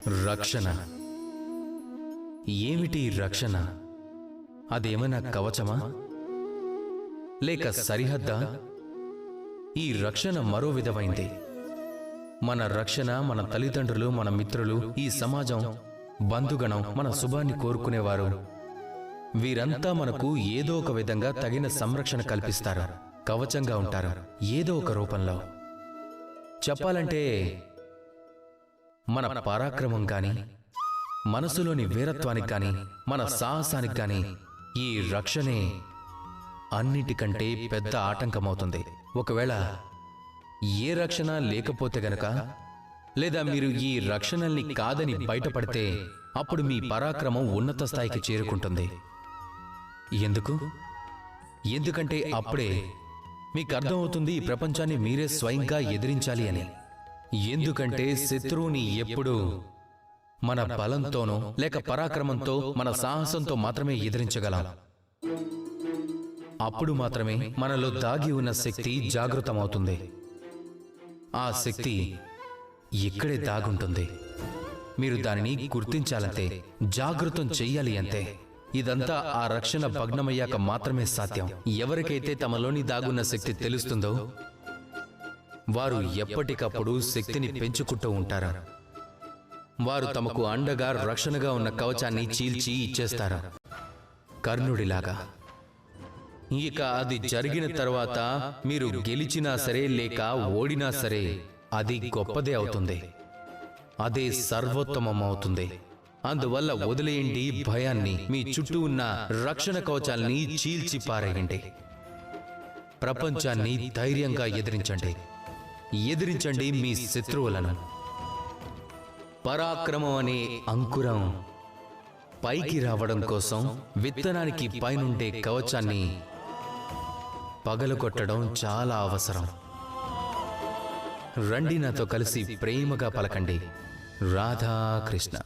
రక్షణ. ఏమిటి రక్షణ? అదేమైనా కవచమా లేక సరిహద్దా? ఈ రక్షణ మరో విధమైంది. మన రక్షణ మన తల్లిదండ్రులు, మన మిత్రులు, ఈ సమాజం, బంధుగణం, మన శుభాన్ని కోరుకునేవారు, వీరంతా మనకు ఏదో ఒక విధంగా తగిన సంరక్షణ కల్పిస్తారు, కవచంగా ఉంటారు ఏదో ఒక రూపంలో. చెప్పాలంటే మన పరాక్రమం గాని, మనసులోని వీరత్వానికి గాని, మన సాహసానికి గాని ఈ రక్షణే అన్నిటికంటే పెద్ద ఆటంకమవుతుంది. ఒకవేళ ఏ రక్షణ లేకపోతే గనక, లేదా మీరు ఈ రక్షణల్ని కాదని బయటపడితే అప్పుడు మీ పరాక్రమం ఉన్నత స్థాయికి చేరుకుంటుంది. ఎందుకంటే అప్పుడే మీకు అర్థమవుతుంది ఈ ప్రపంచాన్ని మీరే స్వయంగా ఎదిరించాలి అని. ఎందుకంటే శత్రువుని ఎప్పుడూ మన బలంతోనో లేక పరాక్రమంతో, మన సాహసంతో మాత్రమే ఎదిరించగలం. అప్పుడు మాత్రమే మనలో దాగి ఉన్న శక్తి జాగృతమవుతుంది. ఆ శక్తి ఇక్కడే దాగుంటుంది. మీరు దానిని గుర్తించాలంతే, జాగృతం చెయ్యాలి అంతే. ఇదంతా ఆ రక్షణ భగ్నమయ్యాక మాత్రమే సాధ్యం. ఎవరికైతే తమలోని దాగున్న శక్తి తెలుస్తుందో వారు ఎప్పటికప్పుడు శక్తిని పెంచుకుంటూ ఉంటారు. వారు తమకు అండగా, రక్షణగా ఉన్న కవచాన్ని చీల్చి ఇచ్చేస్తారు, కర్ణుడిలాగా. ఇక అది జరిగిన తర్వాత మీరు గెలిచినా సరే లేక ఓడినా సరే అది గొప్పదే అవుతుంది, అదే సర్వోత్తమం అవుతుంది. అందువల్ల వదిలేయండి భయాన్ని, మీ చుట్టూ ఉన్న రక్షణ కవచాల్ని చీల్చి పారేయండి. ప్రపంచాన్ని ధైర్యంగా ఎదిరించండి మీ శత్రువులను. పరాక్రమం అనే అంకురం పైకి రావడం కోసం విత్తనానికి పైనుండే కవచాన్ని పగలగొట్టడం చాలా అవసరం. రండి నాతో కలిసి ప్రేమగా పలకండి, రాధాకృష్ణ.